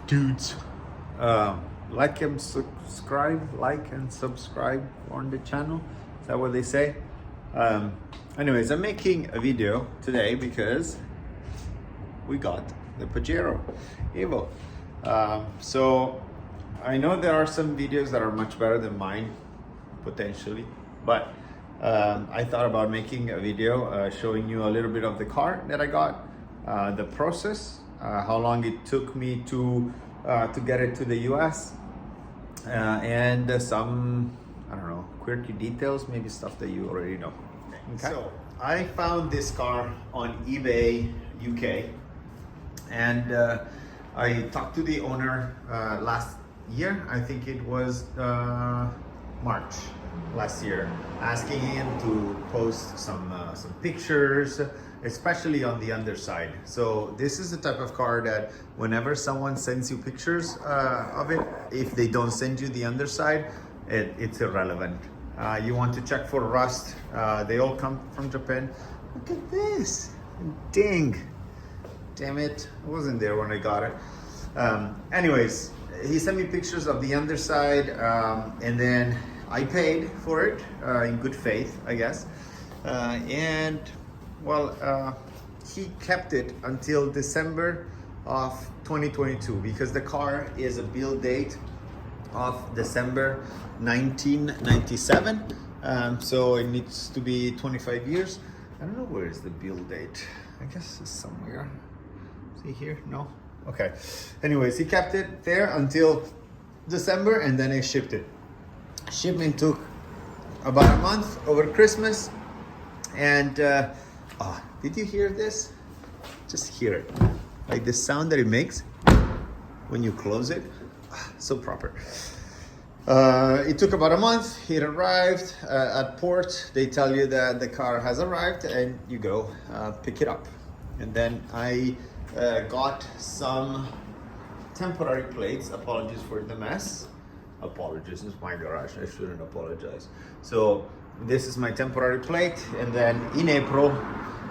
dudes. Like and subscribe on the channel. Is that what they say? Anyways, I'm making a video today because we got the Pajero Evo. So I know there are some videos that are much better than mine, potentially, but I thought about making a video showing you a little bit of the car that I got, the process, how long it took me to get it to the US, and some, I don't know, quirky details, maybe stuff that you already know. Okay. So I found this car on eBay UK, and I talked to the owner last year. I think it was March last year, asking him to post some pictures, especially on the underside. So this is the type of car that whenever someone sends you pictures of it, if they don't send you the underside, it's irrelevant. You want to check for rust. They all come from Japan. Look at this. Dang. Damn it. I wasn't there when I got it. Anyways, he sent me pictures of the underside, and then I paid for it in good faith, I guess. And well, he kept it until December of 2022 because the car is a build date of December 1997. So it needs to be 25 years. I don't know where is the build date. I guess it's somewhere. See here? No? Okay. Anyways, he kept it there until December, and then I shipped it. Shipment took about a month over Christmas. And did you hear this? Just hear it. Like the sound that it makes when you close it. So proper. It took about a month. It arrived at port. They tell you that the car has arrived, and you go pick it up. And then I got some temporary plates. Apologies for the mess. Apologies, it's my garage. I shouldn't apologize. So this is my temporary plate, and then in April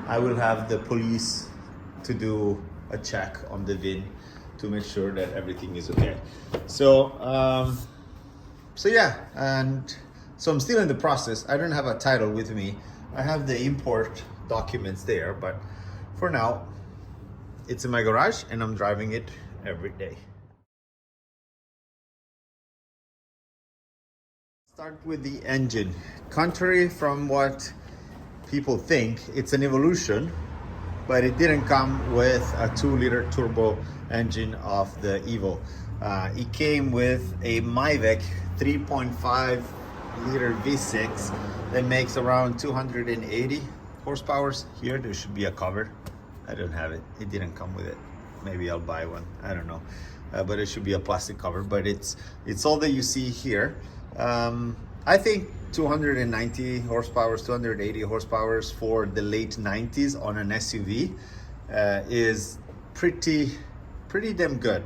I will have the police to do a check on the VIN to make sure that everything is okay. So so yeah, and so I'm still in the process. I don't have a title with me. I have the import documents there, but for now it's in my garage and I'm driving it every day. Start with the engine. Contrary from what people think, it's an evolution, but it didn't come with a 2-liter turbo engine of the Evo. It came with a Mavic 3.5 liter V6 that makes around 280 horsepower. Here there should be a cover. I don't have it. It didn't come with it. Maybe I'll buy one. I don't know. But it should be a plastic cover. But it's all that you see here. I think 290 horsepower, 280 horsepower for the late 90s on an SUV is pretty damn good,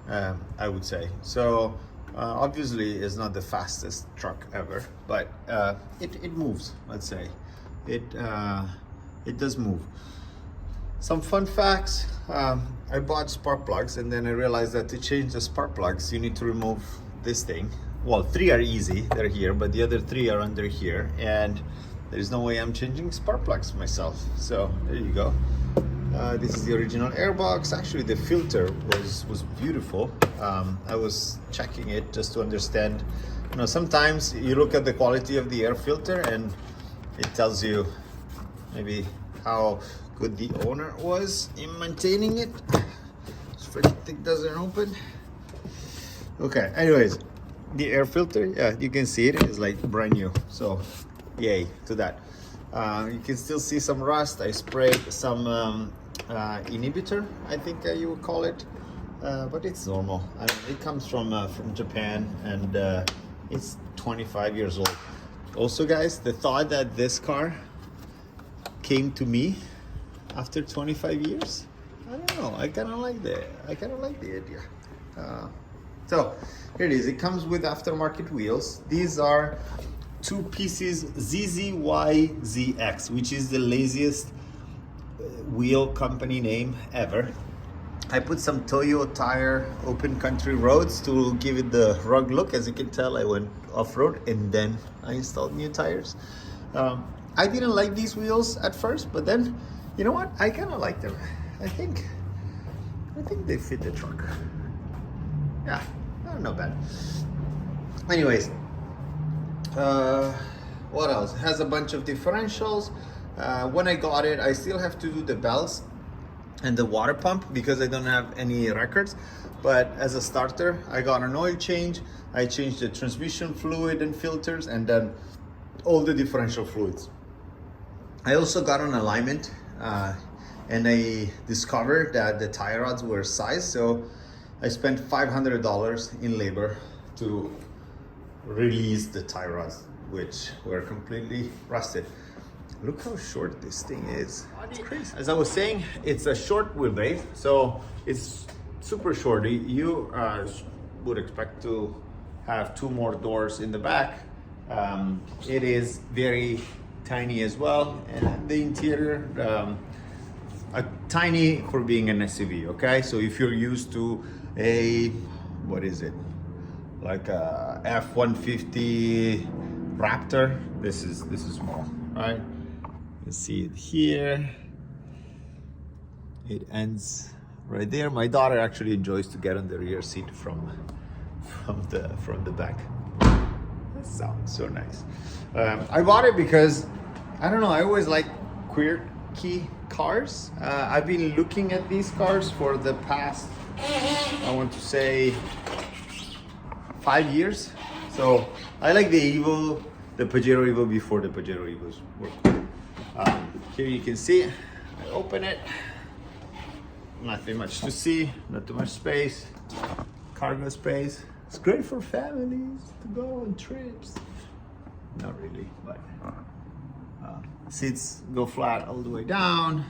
I would say. So obviously it's not the fastest truck ever, but it moves. Let's say it does move. Some fun facts. I bought spark plugs, and then I realized that to change the spark plugs you need to remove this thing. Well, 3 are easy, they're here, but the other 3 are under here, and there's no way I'm changing spark plugs myself. So there you go. This is the original airbox. Actually, the filter was beautiful. I was checking it just to understand. You know, sometimes you look at the quality of the air filter and it tells you maybe how good the owner was in maintaining it. This freaking thing doesn't open. Okay, anyways. The air filter, yeah, you can see it is like brand new, so yay to that. You can still see some rust. I sprayed some inhibitor, I think you would call it, but it's normal. I mean, it comes from Japan, and it's 25 years old. Also, guys, the thought that this car came to me after 25 years, I don't know. I kind of like the idea. So here it is. It comes with aftermarket wheels. These are 2 pieces ZZYZX, which is the laziest wheel company name ever. I put some Toyo tire open country roads to give it the rugged look. As you can tell, I went off-road and then I installed new tires. I didn't like these wheels at first, but then, you know what? I kind of like them. I think they fit the truck. Yeah, not bad. Anyways, what else? It has a bunch of differentials. When I got it, I still have to do the belts and the water pump because I don't have any records. But as a starter, I got an oil change. I changed the transmission fluid and filters, and then all the differential fluids. I also got an alignment, and I discovered that the tie rods were sized, so I spent $500 in labor to release the tie rods, which were completely rusted. Look how short this thing is. It's crazy. As I was saying, it's a short wheelbase, so it's super short. You would expect to have 2 more doors in the back. It is very tiny as well, and the interior tiny for being an SUV. Okay, so if you're used to a, what is it, like a F-150 Raptor, this is small, right? You see it here. It ends right there. My daughter actually enjoys to get on the rear seat from the back. That sounds so nice. I bought it because I don't know. I always like quirky cars. I've been looking at these cars for the past, I want to say, 5 years. So I like the Evo, the Pajero Evo before the Pajero Evos were cool. Here you can see, I open it. Nothing much to see, not too much space, cargo space. It's great for families to go on trips. Not really, but seats go flat all the way down.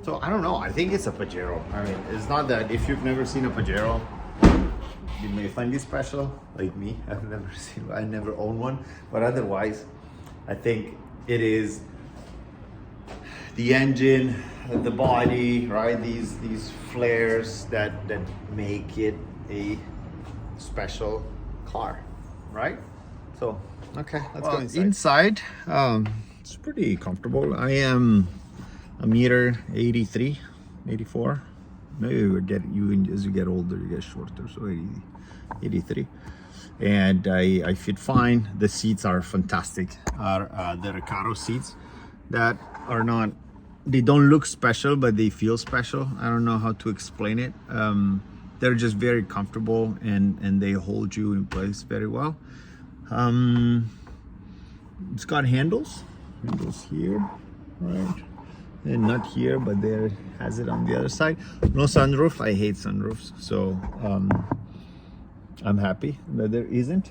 So I don't know, I think it's a Pajero. I mean, it's not that if you've never seen a Pajero, you may find it special, like me. I never owned one, but otherwise, I think it is the engine, the body, right? These flares that make it a special car, right? So, okay, let's go inside. It's pretty comfortable. I am a meter 83, 84. Maybe as you get older, you get shorter. So 83. And I fit fine. The seats are fantastic. The Recaro seats that are not, they don't look special, but they feel special. I don't know how to explain it. They're just very comfortable and they hold you in place very well. It's got handles here, right? And not here, but there has it on the other side. No sunroof. I hate sunroofs, so I'm happy that there isn't.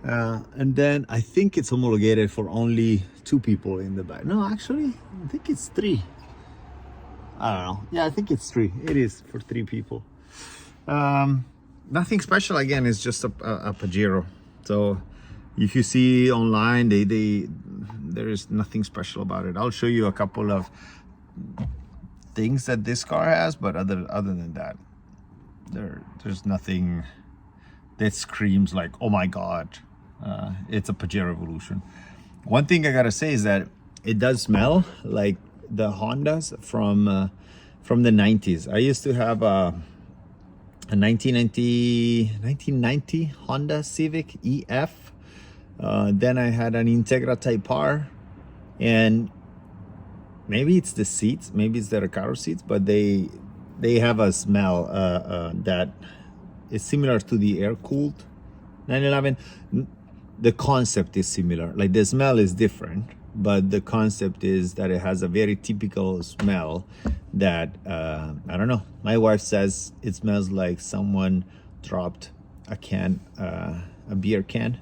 And then I think it's homologated for only 2 people in the back. No, actually, I think it's 3. I don't know. Yeah, I think it's 3. It is for 3 people. Nothing special. Again, it's just a Pajero. So if you see online, there is nothing special about it. I'll show you a couple of things that this car has, but other than that, there's nothing that screams like, oh my god, it's a Pajero Evolution. One thing I gotta say is that it does smell like the Hondas from the 90s. I used to have a 1990 Honda Civic EF. Then I had an Integra Type R, and maybe it's the seats, maybe it's the Recaro seats, but they have a smell that is similar to the air-cooled 911. The concept is similar, like the smell is different, but the concept is that it has a very typical smell that I don't know. My wife says it smells like someone dropped a beer can,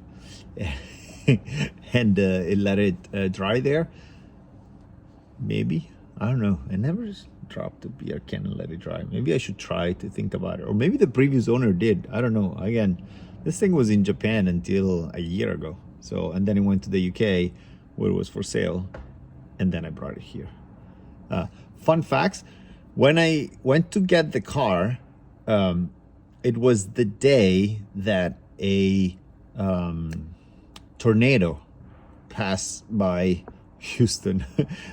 and it let it dry there. Maybe, I don't know. I never dropped a beer can and let it dry. Maybe I should try to think about it, or maybe the previous owner did. I don't know. Again, this thing was in Japan until a year ago. So, and then it went to the UK where it was for sale, and then I brought it here. Fun facts: When I went to get the car, it was the day that a tornado passed by Houston.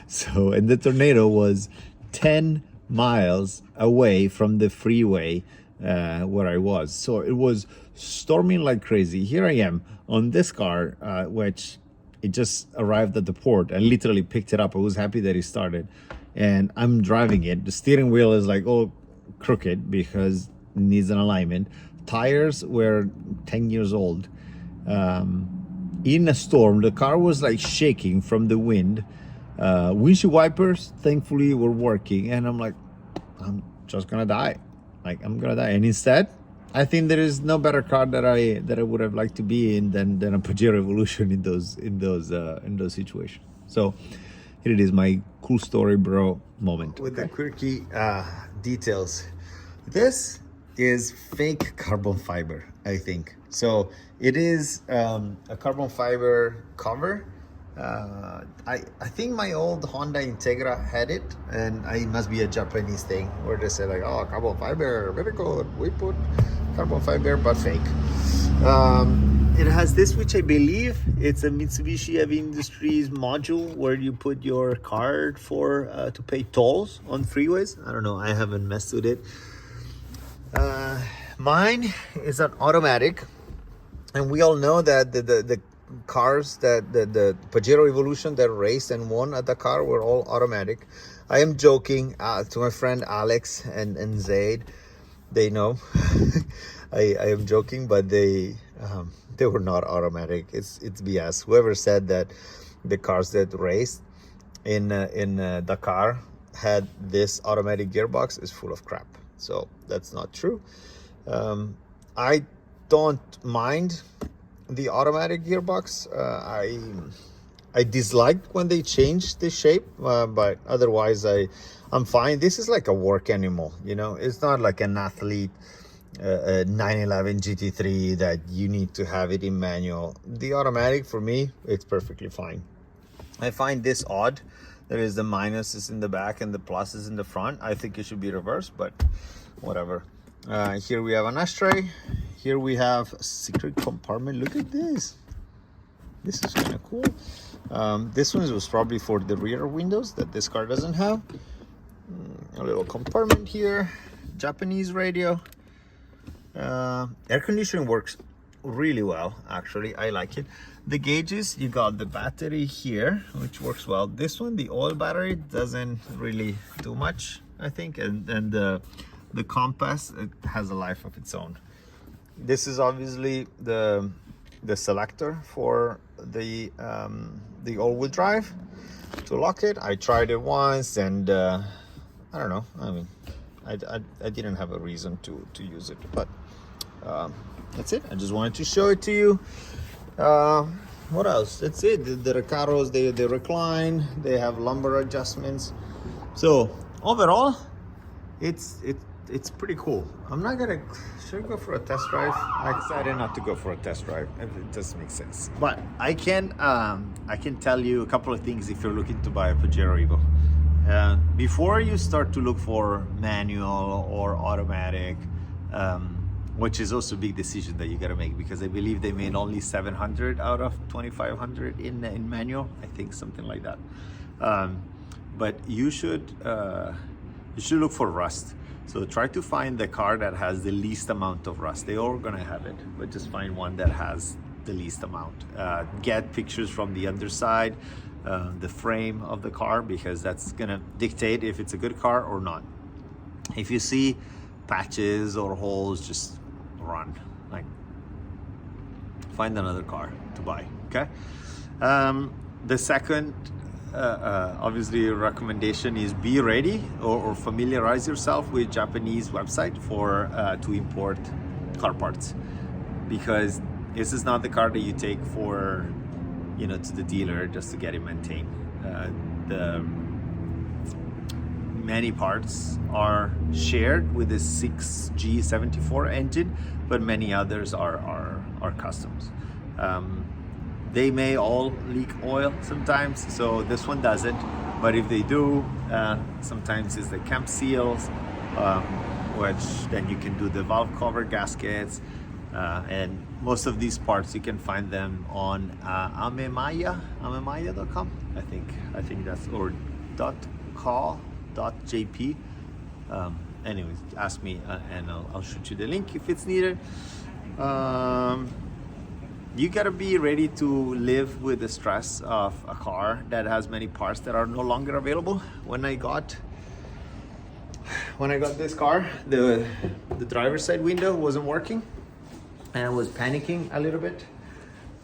So, and the tornado was 10 miles away from the freeway where I was. So it was storming like crazy. Here I am on this car, which it just arrived at the port. I literally picked it up. I was happy that it started. And I'm driving it. The steering wheel is like all crooked because it needs an alignment. Tires were 10 years old. In a storm, the car was like shaking from the wind. Windshield wipers, thankfully, were working. And I'm like, I'm just gonna die. Like, I'm gonna die. And instead, I think there is no better car that I would have liked to be in than a Pajero Evolution in those situations. So here it is, my cool story, bro moment. With the quirky details. This is fake carbon fiber, I think. So it is a carbon fiber cover. I think my old Honda Integra had it, and it must be a Japanese thing where they say like, oh, carbon fiber, very good. We put carbon fiber, but fake. It has this, which I believe it's a Mitsubishi Heavy Industries module where you put your card for to pay tolls on freeways. I don't know. I haven't messed with it. Mine is an automatic, and we all know that the cars that the Pajero Evolution that raced and won at Dakar were all automatic. I am joking to my friend Alex and Zaid. They know I am joking, but they were not automatic. It's BS. Whoever said that the cars that raced in Dakar had this automatic gearbox is full of crap. So that's not true. I don't mind the automatic gearbox. I dislike when they change the shape, but otherwise I'm fine. This is like a work animal, you know. It's not like an athlete 911 GT3 that you need to have it in manual. The automatic, for me, it's perfectly fine. I find this odd. There is the minuses in the back and the pluses in the front. I think it should be reversed, but whatever. Here we have an ashtray. Here we have a secret compartment. Look at this. This is kind of cool. This one was probably for the rear windows that this car doesn't have. A little compartment here. Japanese radio. Air conditioning works really well, actually. I like it. The gauges, you got the battery here, which works well. This one, the oil battery, doesn't really do much, I think. And the compass, it has a life of its own. This is obviously the selector for the all-wheel drive to lock it. I tried it once, and I don't know. I mean, I didn't have a reason to use it, but that's it. I just wanted to show it to you. What else? That's it. The Recaros, they recline. They have lumbar adjustments. So overall, it's pretty cool. I'm not gonna. Should I go for a test drive? I decided not to go for a test drive. It doesn't make sense. But I can tell you a couple of things if you're looking to buy a Pajero Evo. Before you start to look for manual or automatic, which is also a big decision that you got to make, because I believe they made only 700 out of 2,500 in manual. I think something like that. But you should look for rust. So try to find the car that has the least amount of rust. They all gonna have it, but just find one that has the least amount. Get pictures from the underside, the frame of the car, because that's gonna dictate if it's a good car or not. If you see patches or holes, just run. Like, find another car to buy. Okay. The second obviously recommendation is be ready or familiarize yourself with Japanese website for to import car parts, because this is not the car that you take for, you know, to the dealer just to get it maintained. The many parts are shared with the 6G74 engine, but many others are customs. They may all leak oil sometimes, so this one doesn't. But if they do, sometimes it's the cam seals, which then you can do the valve cover gaskets, and most of these parts you can find them on amemaya.com. I think that's, or .co.jp. Anyways, ask me and I'll shoot you the link if it's needed. You gotta be ready to live with the stress of a car that has many parts that are no longer available. When I got this car, the driver's side window wasn't working, and I was panicking a little bit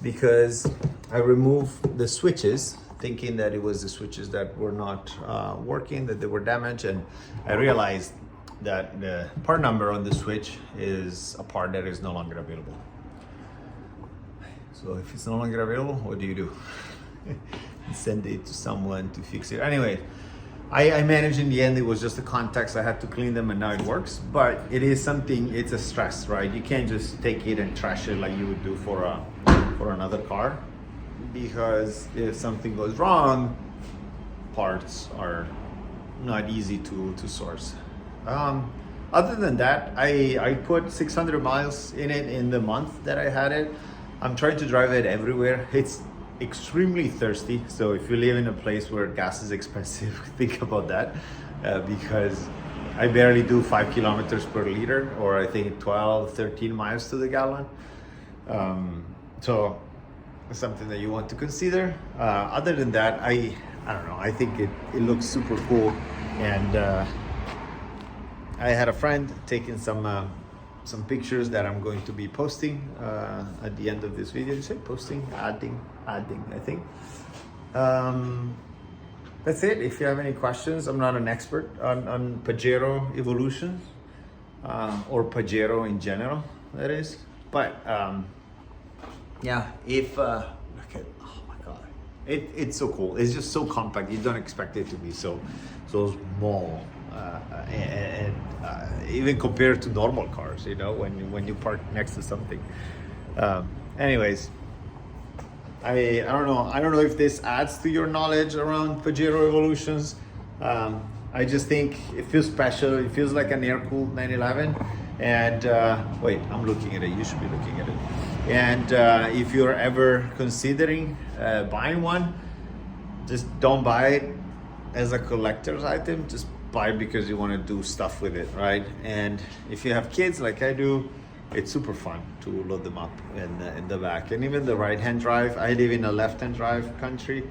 because I removed the switches, thinking that it was the switches that were not working, that they were damaged, and I realized that the part number on the switch is a part that is no longer available. So if it's no longer available, what do you do? Send it to someone to fix it. Anyway, I managed in the end. It was just the contacts. I had to clean them and now it works. But it is something, it's a stress, right? You can't just take it and trash it like you would do for another car, because if something goes wrong, parts are not easy to source. Other than that, I put 600 miles in it in the month that I had it. I'm trying to drive it everywhere. It's extremely thirsty, so if you live in a place where gas is expensive, think about that, because I barely do 5 kilometers per liter, or I think 12, 13 miles to the gallon. So it's something that you want to consider. Other than that, I don't know, I think it looks super cool. And I had a friend taking some pictures that I'm going to be posting at the end of this video. You say posting? Adding, I think. That's it. If you have any questions, I'm not an expert on Pajero evolutions, or Pajero in general, that is. But yeah, if look at, oh my god, it's so cool. It's just so compact. You don't expect it to be so small. And even compared to normal cars, you know, when you park next to something. Anyways, I don't know if this adds to your knowledge around Pajero evolutions. I just think it feels special. It feels like an air-cooled 911. And wait, I'm looking at it. You should be looking at it. And if you're ever considering buying one, just don't buy it as a collector's item. Just buy it because you want to do stuff with it, right? And if you have kids like I do, it's super fun to load them up in the back. And even the right-hand drive, I live in a left-hand drive country.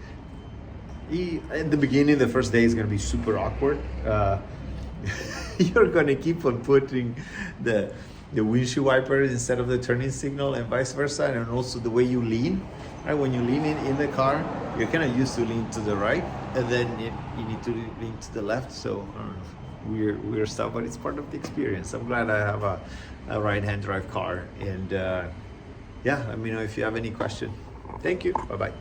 In the beginning, the first day is going to be super awkward. You're going to keep on putting the windshield wipers instead of the turning signal, and vice versa. And also the way you lean, right? When you lean in the car, you're kind of used to lean to the right, and then you need to lean to the left. So I don't know, weird stuff, but it's part of the experience. I'm glad I have a right-hand drive car. And yeah, let me know if you have any question. Thank you. Bye-bye.